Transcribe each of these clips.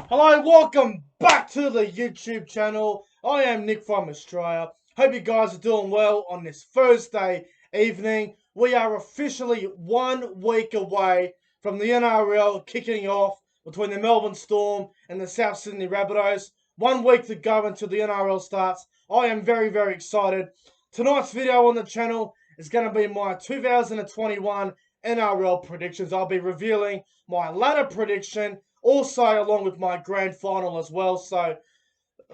Hello, welcome back to the YouTube channel. I am Nick from Australia. Hope you guys are doing well on this Thursday evening. We are officially 1 week away from the NRL kicking off between the Melbourne Storm and the South Sydney Rabbitohs. 1 week to go until the NRL starts. I am very, very excited. Tonight's video on the channel is going to be my 2021 NRL predictions. I'll be revealing my ladder prediction also along with my grand final as well. So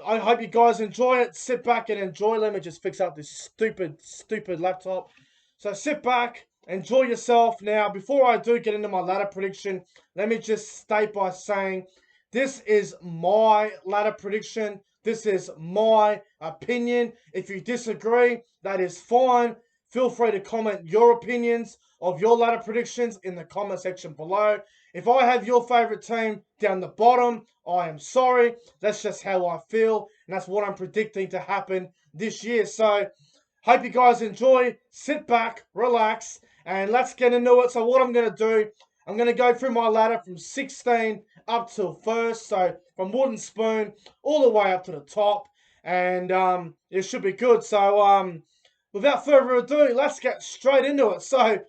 I hope you guys enjoy it. Sit back and enjoy. Let me just fix up this stupid laptop. So sit back, enjoy yourself. Now, before I do get into my ladder prediction, let me just state by saying this is my ladder prediction. This is my opinion. If you disagree, that is fine. Feel free to comment your opinions of your ladder predictions in the comment section below. If I have your favourite team down the bottom, I am sorry. That's just how I feel, and that's what I'm predicting to happen this year. So, hope you guys enjoy. Sit back, relax, and let's get into it. So what I'm going to do, I'm going to go through my ladder from 16 up till first. So from wooden spoon all the way up to the top, and it should be good. So without further ado, let's get straight into it. So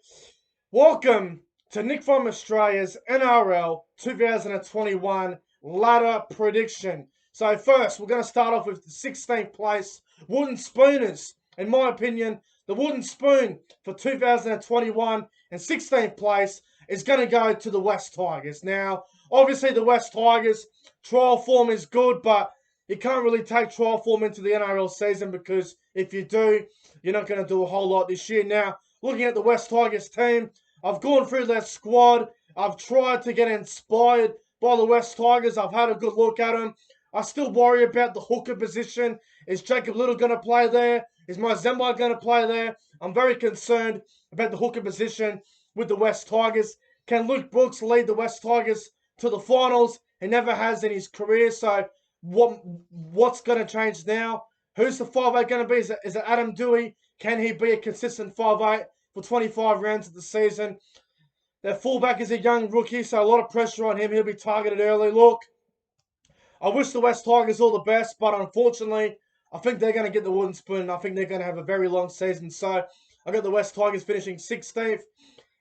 welcome to Nick from Australia's NRL 2021 ladder prediction. So first, we're going to start off with the 16th place wooden spooners. In my opinion, the wooden spoon for 2021 and 16th place is going to go to the West Tigers. Now, obviously the West Tigers trial form is good, but you can't really take trial form into the NRL season because if you do, you're not going to do a whole lot this year. Now, looking at the West Tigers team, I've gone through their squad. I've tried to get inspired by the West Tigers. I've had a good look at them. I still worry about the hooker position. Is Jacob Little going to play there? Is Mazemba going to play there? I'm very concerned about the hooker position with the West Tigers. Can Luke Brooks lead the West Tigers to the finals? He never has in his career. So what's going to change now? Who's the 5'8" going to be? Is it Adam Dewey? Can he be a consistent 5'8" for 25 rounds of the season? Their fullback is a young rookie, so a lot of pressure on him. He'll be targeted early. Look, I wish the West Tigers all the best, but unfortunately, I think they're going to get the wooden spoon. I think they're going to have a very long season. So I got the West Tigers finishing 16th.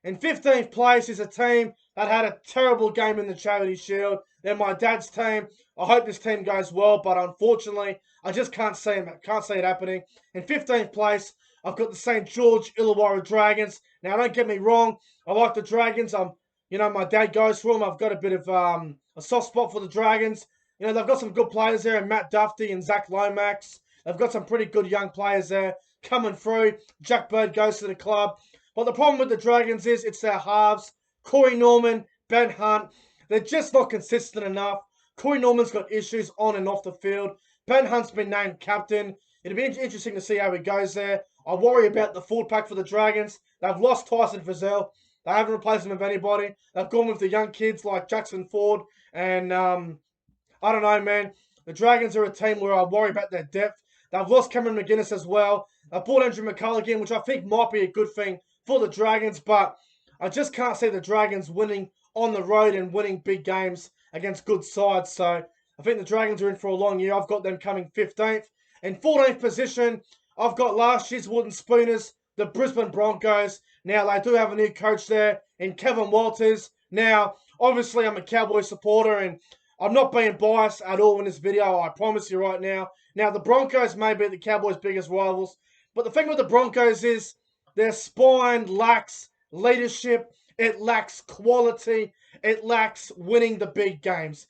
In 15th place is a team that had a terrible game in the Charity Shield. They're my dad's team. I hope this team goes well, but unfortunately, I just can't see it happening. In 15th place, I've got the St. George Illawarra Dragons. Now, don't get me wrong. I like the Dragons. My dad goes for them. I've got a bit of a soft spot for the Dragons. They've got some good players there, and Matt Duffy and Zach Lomax. They've got some pretty good young players there coming through. Jack Bird goes to the club. But the problem with the Dragons is it's their halves. Corey Norman, Ben Hunt. They're just not consistent enough. Corey Norman's got issues on and off the field. Ben Hunt's been named captain. It'll be interesting to see how he goes there. I worry about the full pack for the Dragons. They've lost Tyson Frizzell. They haven't replaced him with anybody. They've gone with the young kids like Jackson Ford. And I don't know, man. The Dragons are a team where I worry about their depth. They've lost Cameron McGuinness as well. They've brought Andrew McCullough, which I think might be a good thing for the Dragons. But I just can't see the Dragons winning on the road and winning big games against good sides. So I think the Dragons are in for a long year. I've got them coming 15th. In 14th position, I've got last year's wooden spooners, the Brisbane Broncos. Now, they do have a new coach there in Kevin Walters. Now, obviously, I'm a Cowboy supporter, and I'm not being biased at all in this video, I promise you right now. Now, the Broncos may be the Cowboys' biggest rivals, but the thing with the Broncos is their spine lacks leadership, it lacks quality, it lacks winning the big games.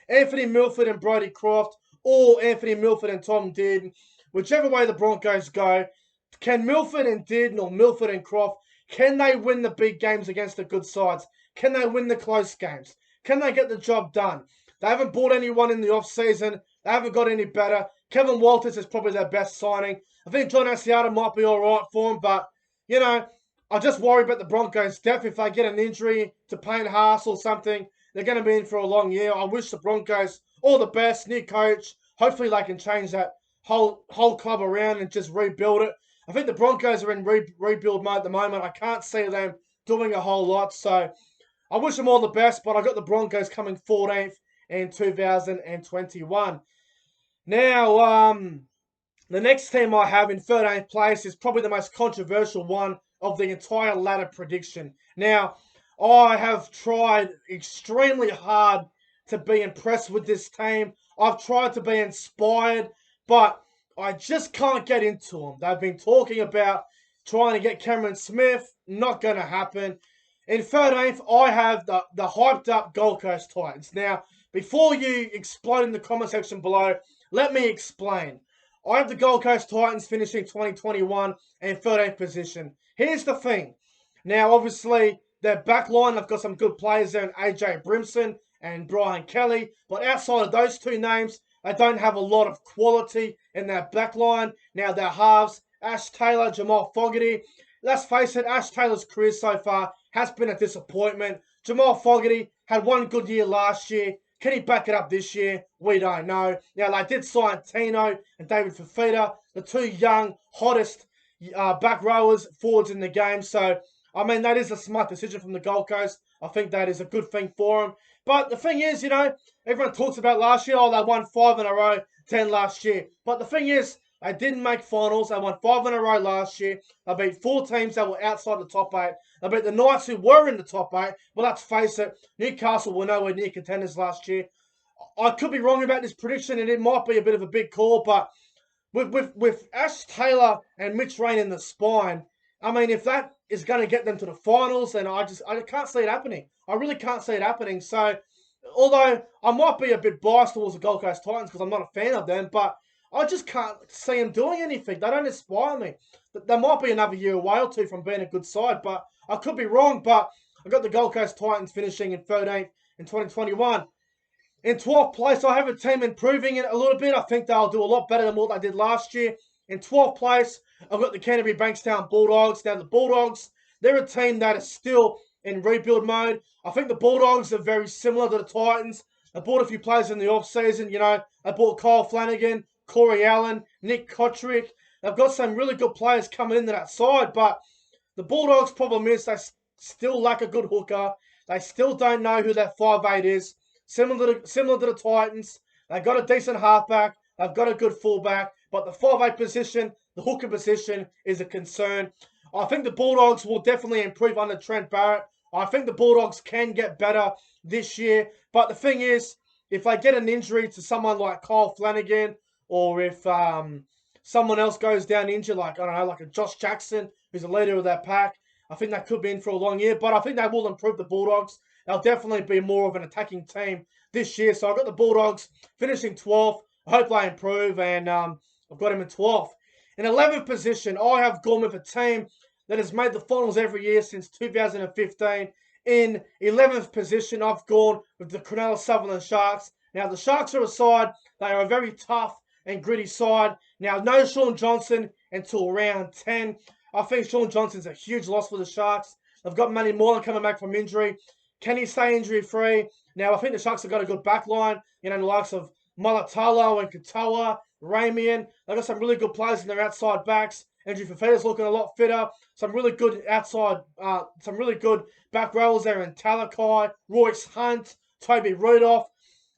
Anthony Milford and Brodie Croft, or Anthony Milford and Tom Dearden, whichever way the Broncos go, can Milford and Dearden or Milford and Croft, can they win the big games against the good sides? Can they win the close games? Can they get the job done? They haven't bought anyone in the off-season. They haven't got any better. Kevin Walters is probably their best signing. I think John Asiata might be all right for him, but, I just worry about the Broncos' depth. If they get an injury to Payne Haas or something, they're going to be in for a long year. I wish the Broncos all the best, new coach. Hopefully they can change that whole club around and just rebuild it. I think the Broncos are in rebuild mode at the moment. I can't see them doing a whole lot, so I wish them all the best, but I got the Broncos coming 14th in 2021. Now, the next team I have in 13th place is probably the most controversial one of the entire ladder prediction. Now, I have tried extremely hard to be impressed with this team. I've tried to be inspired, but I just can't get into them. They've been talking about trying to get Cameron Smith. Not going to happen. In 13th, I have the hyped up Gold Coast Titans. Now, before you explode in the comment section below, let me explain. I have the Gold Coast Titans finishing 2021 in 13th position. Here's the thing. Now, obviously, their back line, they've got some good players there in AJ Brimson and Brian Kelly. But outside of those two names, they don't have a lot of quality in their back line. Now, their halves, Ash Taylor, Jamal Fogarty. Let's face it, Ash Taylor's career so far has been a disappointment. Jamal Fogarty had one good year last year. Can he back it up this year? We don't know. Now, they did sign Tino and David Fafita, the two young, hottest back rowers, forwards in the game. So, I mean, that is a smart decision from the Gold Coast. I think that is a good thing for them. But the thing is, everyone talks about last year. Oh, they won 5 in a row, 10 last year. But the thing is, they didn't make finals. They won 5 in a row last year. They beat 4 teams that were outside the top 8. They beat the Knights, who were in the top 8. But let's face it, Newcastle were nowhere near contenders last year. I could be wrong about this prediction, and it might be a bit of a big call. But with Ash Taylor and Mitch Rain in the spine, I mean, if that is going to get them to the finals, then I can't see it happening. I really can't see it happening. So, although I might be a bit biased towards the Gold Coast Titans because I'm not a fan of them, but I just can't see them doing anything. They don't inspire me. They might be another year away or two from being a good side, but I could be wrong. But I've got the Gold Coast Titans finishing in 13th in 2021. In 12th place, I have a team improving it a little bit. I think they'll do a lot better than what they did last year. In 12th place, I've got the Canterbury Bankstown Bulldogs. Now, the Bulldogs, they're a team that is still in rebuild mode. I think the Bulldogs are very similar to the Titans. They bought a few players in the off-season. They bought Kyle Flanagan, Corey Allen, Nick Kotrick. They've got some really good players coming into that side, but the Bulldogs' problem is they still lack a good hooker. They still don't know who that 5'8" is. Similar to the Titans. They've got a decent halfback. They've got a good fullback. But the 5'8" position, the hooker position, is a concern. I think the Bulldogs will definitely improve under Trent Barrett. I think the Bulldogs can get better this year. But the thing is, if they get an injury to someone like Kyle Flanagan, or if someone else goes down injured, like a Josh Jackson, who's a leader of that pack, I think that could be in for a long year. But I think they will improve the Bulldogs. They'll definitely be more of an attacking team this year. So I've got the Bulldogs finishing 12th. I hope they improve, and I've got them in 12th. In 11th position, I have gone with a team that has made the finals every year since 2015. In 11th position, I've gone with the Cornell Sutherland Sharks. Now, the Sharks are a side. They are a very tough and gritty side. Now, no Sean Johnson until round 10. I think Sean Johnson's a huge loss for the Sharks. They've got Manny Moreland coming back from injury. Can he stay injury-free? Now, I think the Sharks have got a good back line. The likes of Mulatalo and Katoa, Ramian. They've got some really good players in their outside backs. Andrew Fafita's looking a lot fitter. Some really good back rowers there in Talakai, Royce Hunt, Toby Rudolph.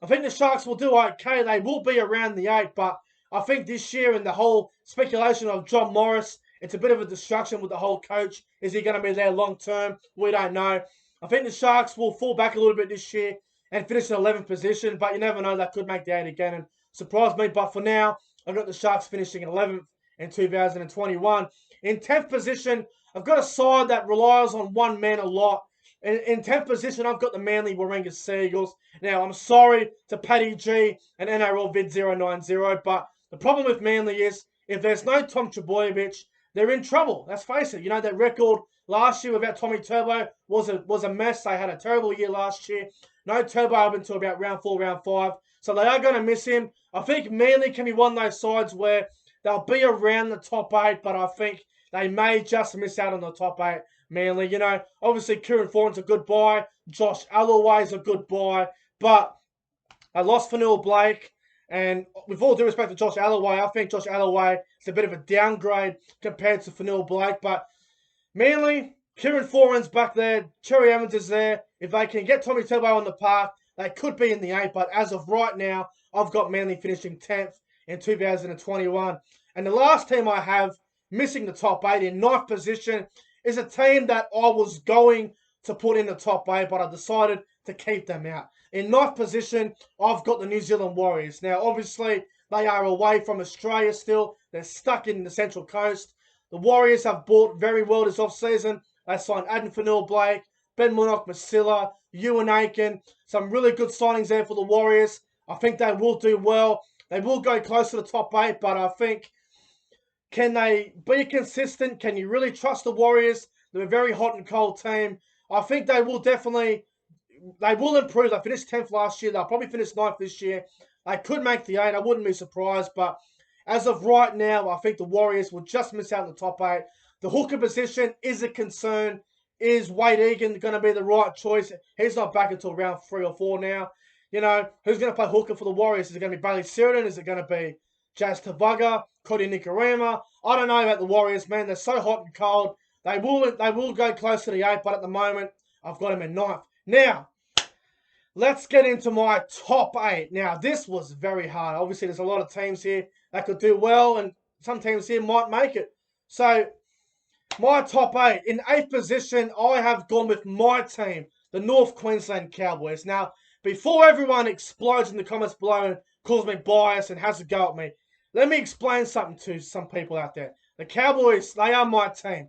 I think the Sharks will do okay. They will be around the 8, but I think this year and the whole speculation of John Morris, it's a bit of a distraction with the whole coach. Is he going to be there long term? We don't know. I think the Sharks will fall back a little bit this year and finish in 11th position, but you never know, that could make the 8 again and surprise me. But for now, I've got the Sharks finishing in 11th in 2021. In 10th position, I've got a side that relies on one man a lot. In 10th position, I've got the Manly Warringah Seagulls. Now, I'm sorry to Paddy G and NRL Vid 090, but the problem with Manly is if there's no Tom Trbojevic, they're in trouble. Let's face it. Their record last year without Tommy Turbo was a mess. They had a terrible year last year. No Turbo up until about round 4, round 5. So they are going to miss him. I think Manly can be one of those sides where they'll be around the top 8, but I think they may just miss out on the top 8. Manly, obviously Kieran Foran's a good buy. Josh Alloway's a good buy. But I lost Fanil Blake. And with all due respect to Josh Alloway, I think Josh Alloway is a bit of a downgrade compared to Fanil Blake. But Manly, Kieran Foran's back there. Cherry Evans is there. If they can get Tommy Turbo on the park, they could be in the 8, but as of right now, I've got Manly finishing 10th in 2021. And the last team I have missing the top 8 in 9th position is a team that I was going to put in the top 8, but I decided to keep them out. In 9th position, I've got the New Zealand Warriors. Now, obviously, they are away from Australia still. They're stuck in the Central Coast. The Warriors have bought very well this off-season. They signed Adam Fanil-Blake, Ben Masila, Ewan Aiken. Some really good signings there for the Warriors. I think they will do well. They will go close to the top 8, but I think, can they be consistent? Can you really trust the Warriors? They're a very hot and cold team. I think they will improve. They finished 10th last year. They'll probably finish 9th this year. They could make the 8. I wouldn't be surprised, but as of right now, I think the Warriors will just miss out in the top 8. The hooker position is a concern. Is Wade Egan going to be the right choice? He's not back until round 3 or 4 now. You know, who's going to play hooker for the Warriors? Is it going to be Bailey Sheridan? Is it going to be Jazz Tavaga, Cody Nikorima? I don't know about the Warriors, man. They're so hot and cold. They will go close to the 8, but at the moment, I've got them in 9th. Now, let's get into my top 8. Now, this was very hard. Obviously, there's a lot of teams here that could do well, and some teams here might make it. So, my top 8. In 8th position, I have gone with my team, the North Queensland Cowboys. Now, before everyone explodes in the comments below and calls me biased and has a go at me, let me explain something to some people out there. The Cowboys, they are my team.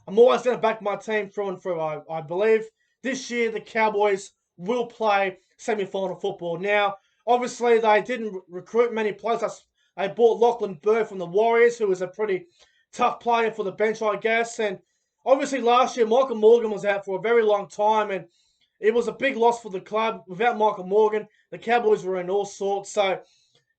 I'm always going to back my team through and through. I believe this year the Cowboys will play semi-final football. Now, obviously, they didn't recruit many players. They bought Lachlan Burr from the Warriors, who was a pretty tough player for the bench, I guess. And obviously, last year, Michael Morgan was out for a very long time, and it was a big loss for the club. Without Michael Morgan, the Cowboys were in all sorts. So,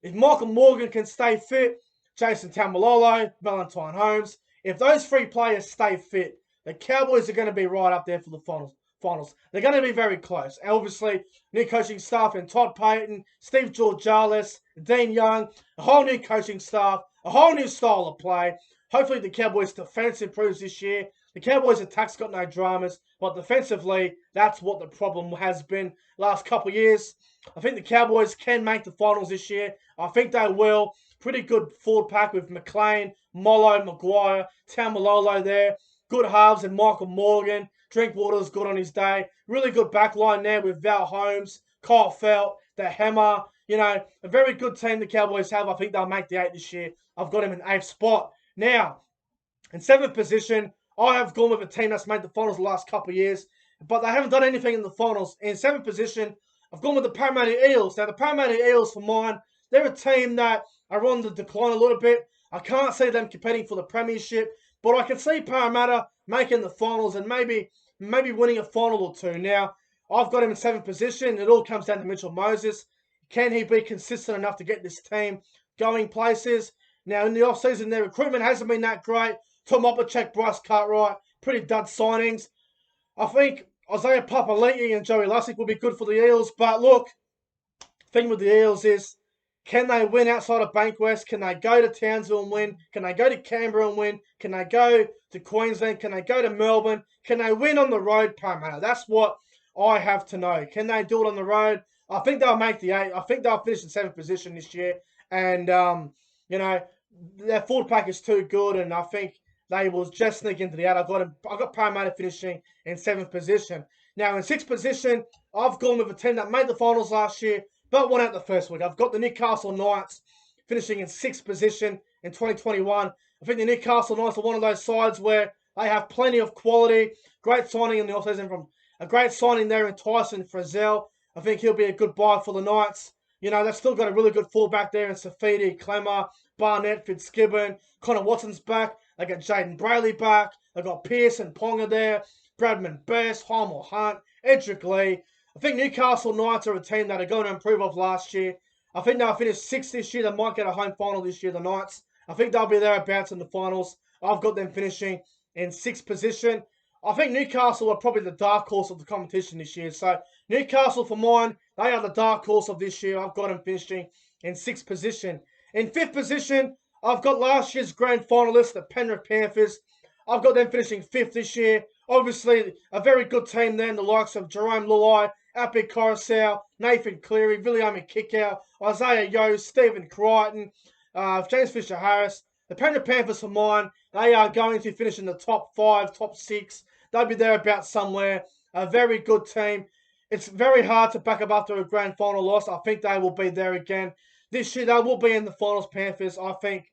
if Michael Morgan can stay fit, Jason Taumalolo, Valentine Holmes, if those 3 players stay fit, the Cowboys are going to be right up there for the finals. They're going to be very close. And obviously, new coaching staff in Todd Payton, Steve Georgalis, Dean Young, a whole new coaching staff, a whole new style of play. Hopefully, the Cowboys' defense improves this year. The Cowboys' attack's got no dramas, but defensively, that's what the problem has been last couple of years. I think the Cowboys can make the finals this year. I think they will. Pretty good forward pack with McLean, Mollo, Maguire, Taumalolo there. Good halves and Michael Morgan. Drinkwater's good on his day. Really good back line there with Val Holmes, Kyle Felt, the Hammer. You know, a very good team the Cowboys have. I think they'll make the 8 this year. I've got him in 8th spot. Now, in 7th position, I have gone with a team that's made the finals the last couple of years, but they haven't done anything in the finals. In 7th position, I've gone with the Paramount Eels. Now, the Paramount Eels, for mine, they're a team that are on the decline a little bit. I can't see them competing for the premiership, but I can see Parramatta making the finals and maybe winning a final or 2. Now, I've got him in 7th position. It all comes down to Mitchell Moses. Can he be consistent enough to get this team going places? Now, in the off-season, their recruitment hasn't been that great. Tom Opacek, Bryce Cartwright, pretty dud signings. I think Isaiah Papali'i and Joey Lussick will be good for the Eels. But look, the thing with the Eels is, can they win outside of Bankwest? Can they go to Townsville and win? Can they go to Canberra and win? Can they go to Queensland? Can they go to Melbourne? Can they win on the road, Parramatta? That's what I have to know. Can they do it on the road? I think they'll make the 8. I think they'll finish in 7th position this year. And, you know, their forward pack is too good, and I think they will just sneak into the 8. I got Parramatta finishing in 7th position. Now, in 6th position, I've gone with a team that made the finals last year, but won out the first week. I've got the Newcastle Knights finishing in 6th position in 2021. I think the Newcastle Knights are one of those sides where they have plenty of quality. Great signing in the offseason from a great signing there in Tyson Frizzell. I think he'll be a good buy for the Knights. You know, they've still got a really good fullback there in Safidi, Clemmer, Barnett, Fitzgibbon, Connor Watson's back. They got Jaden Brayley back. They got Pearson, Ponga there, Bradman Best, Heimel Hunt, Edric Lee. I think Newcastle Knights are a team that are going to improve off last year. I think they'll finish 6th this year. They might get a home final this year, the Knights. I think they'll be thereabouts in the finals. I've got them finishing in 6th position. I think Newcastle are probably the dark horse of the competition this year. So Newcastle, for mine, they are the dark horse of this year. I've got them finishing in 6th position. In 5th position, I've got last year's grand finalists, the Penrith Panthers. I've got them finishing 5th this year. Obviously, a very good team then, the likes of Jerome Luai Api Coruscant, Nathan Cleary, William Kickout, Isaiah Yeo, Stephen Crichton, James Fisher-Harris. The Penrith Panthers, for mine, they are going to finish in the top 5, top 6. They'll be there about somewhere. A very good team. It's very hard to back up after a grand final loss. I think they will be there again. This year, they will be in the finals, Panthers. I think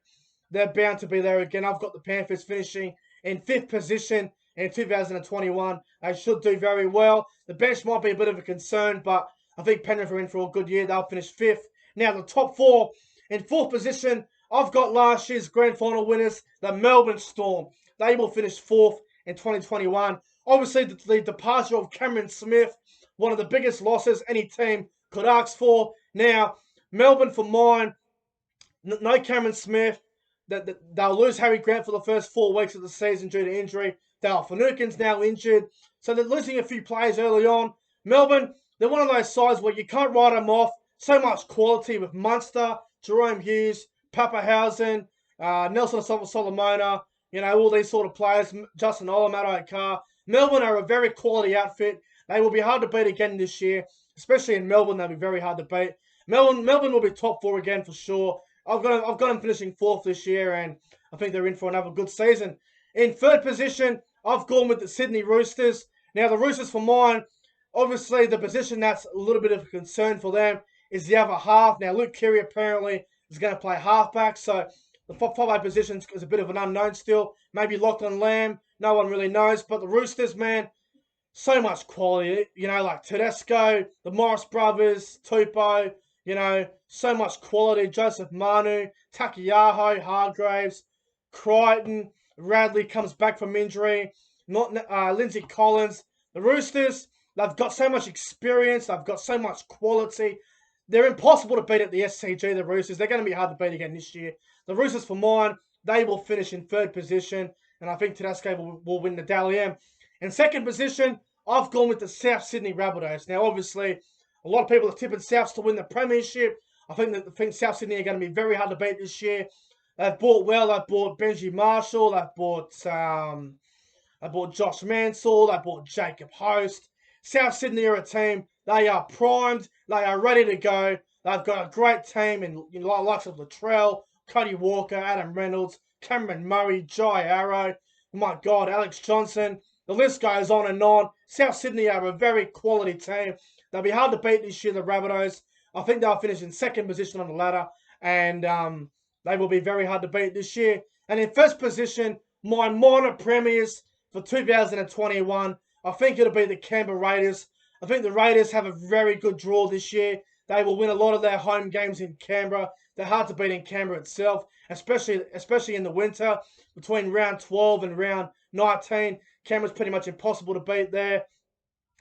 they're bound to be there again. I've got the Panthers finishing in 5th position in 2021. They should do very well. The bench might be a bit of a concern, but I think Penrith are in for a good year. They'll finish 5th. Now, the top 4 in 4th position, I've got last year's grand final winners, the Melbourne Storm. They will finish 4th in 2021. Obviously, the departure of Cameron Smith, one of the biggest losses any team could ask for. Now, Melbourne, for mine, no Cameron Smith. They'll lose Harry Grant for the first 4 weeks of the season due to injury. Dale Finucane's now injured. So they're losing a few players early on. Melbourne, they're one of those sides where you can't write them off. So much quality with Munster, Jerome Hughes, Pappenhausen, Nelson Solomona, all these sort of players, Justin Olamato. Melbourne are a very quality outfit. They will be hard to beat again this year, especially in Melbourne. They'll be very hard to beat. Melbourne will be top 4 again for sure. I've got them finishing 4th this year, and I think they're in for another good season. In 3rd position, I've gone with the Sydney Roosters. Now, the Roosters, for mine, obviously the position that's a little bit of a concern for them is the other half. Now, Luke Keary apparently is going to play halfback, so the 5'8" position is a bit of an unknown still. Maybe Lachlan Lamb, no one really knows. But the Roosters, man, so much quality. Like Tedesco, the Morris brothers, Tupou, so much quality. Joseph Manu, Takiyaho, Hargraves, Crichton, Radley comes back from injury. Lindsay Collins. The Roosters, they've got so much experience. They've got so much quality. They're impossible to beat at the SCG, the Roosters. They're going to be hard to beat again this year. The Roosters, for mine, they will finish in 3rd position. And I think Tedesco will win the Dally M. In 2nd position, I've gone with the South Sydney Rabbitohs. Now, obviously, a lot of people are tipping Souths to win the premiership. I think South Sydney are going to be very hard to beat this year. They've bought well. They've bought Benji Marshall. They've bought Josh Mansell. They've bought Jacob Host. South Sydney are a team. They are primed. They are ready to go. They've got a great team in likes of Latrell, Cody Walker, Adam Reynolds, Cameron Murray, Jai Arrow. Oh my God, Alex Johnson. The list goes on and on. South Sydney are a very quality team. They'll be hard to beat this year, the Rabbitohs. I think they'll finish in 2nd position on the ladder. And they will be very hard to beat this year. And in 1st position, my minor premiers for 2021, I think it'll be the Canberra Raiders. I think the Raiders have a very good draw this year. They will win a lot of their home games in Canberra. They're hard to beat in Canberra itself, especially in the winter. Between round 12 and round 19, Canberra's pretty much impossible to beat there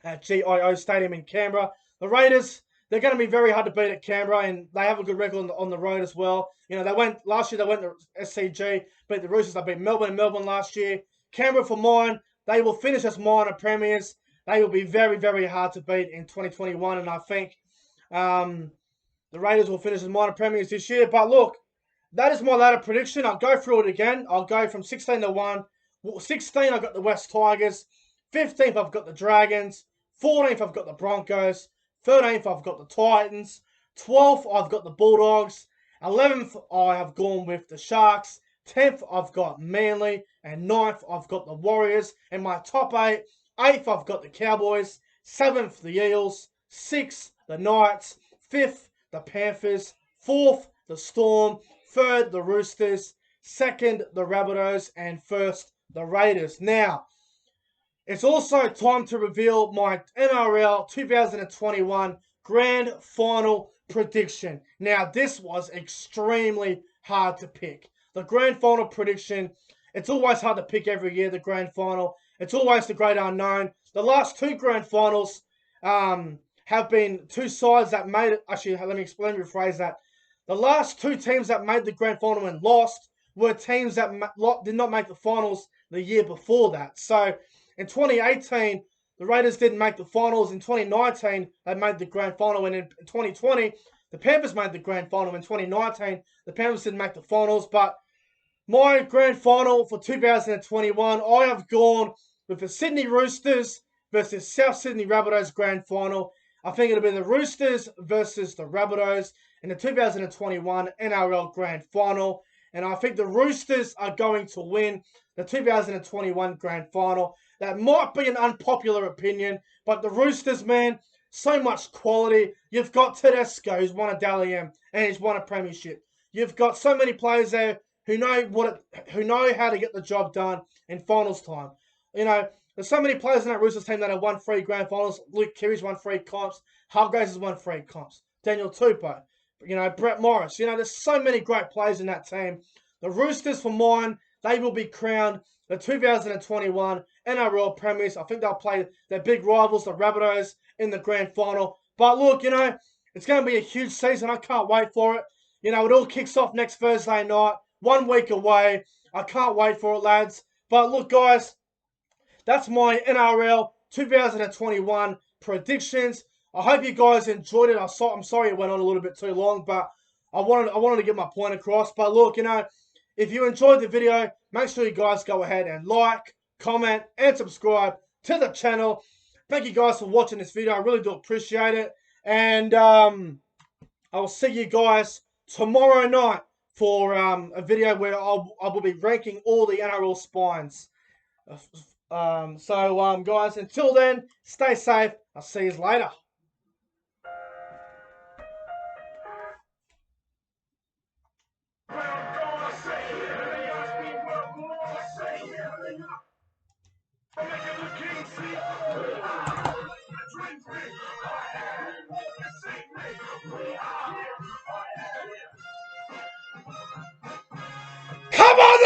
at GIO Stadium in Canberra. The Raiders, they're going to be very hard to beat at Canberra, and they have a good record on the road as well. Last year they went to SCG, beat the Roosters. They beat Melbourne last year. Canberra, for mine, they will finish as minor premiers. They will be very, very hard to beat in 2021, and I think the Raiders will finish as minor premiers this year. But look, that is my ladder prediction. I'll go through it again. I'll go from 16 to 1. 16, I've got the West Tigers. 15th, I've got the Dragons. 14th, I've got the Broncos. 13th, I've got the Titans. 12th, I've got the Bulldogs. 11th, I have gone with the Sharks. 10th, I've got Manly. And 9th, I've got the Warriors. In my top 8, 8th, I've got the Cowboys. 7th, the Eels. 6th, the Knights. 5th, the Panthers. 4th, the Storm. 3rd, the Roosters. 2nd, the Rabbitohs. And 1st, the Raiders. Now, it's also time to reveal my NRL 2021 Grand Final prediction. Now, this was extremely hard to pick. The Grand Final prediction, it's always hard to pick every year, the Grand Final. It's always the great unknown. The last 2 Grand Finals have been 2 sides that made it. Actually, let me rephrase that. The last 2 teams that made the Grand Final and lost were teams that did not make the finals the year before that. So, in 2018, the Raiders didn't make the finals. In 2019, they made the grand final. And in 2020, the Panthers made the grand final. In 2019, the Panthers didn't make the finals. But my grand final for 2021, I have gone with the Sydney Roosters versus South Sydney Rabbitohs grand final. I think it'll be the Roosters versus the Rabbitohs in the 2021 NRL Grand Final. And I think the Roosters are going to win the 2021 Grand Final. That might be an unpopular opinion, but the Roosters, man, so much quality. You've got Tedesco, who's won a Dally M, and he's won a premiership. You've got so many players there who know how to get the job done in finals time. There's so many players in that Roosters team that have won 3 grand finals. Luke Keary's won 3 comps. Hargraves has won 3 comps. Daniel Tupou. Brett Morris. There's so many great players in that team. The Roosters, for mine, they will be crowned the 2021 NRL Premiers. I think they'll play their big rivals, the Rabbitohs, in the grand final. But look, it's going to be a huge season. I can't wait for it. It all kicks off next Thursday night. 1 week away. I can't wait for it, lads. But look, guys, that's my NRL 2021 predictions. I hope you guys enjoyed it. I'm sorry it went on a little bit too long, but I wanted to get my point across. But look, if you enjoyed the video, make sure you guys go ahead and like, comment, and subscribe to the channel. Thank you guys for watching this video. I really do appreciate it. And I'll see you guys tomorrow night for a video where I will be ranking all the NRL spines. Guys, until then, stay safe. I'll see you later. Come on!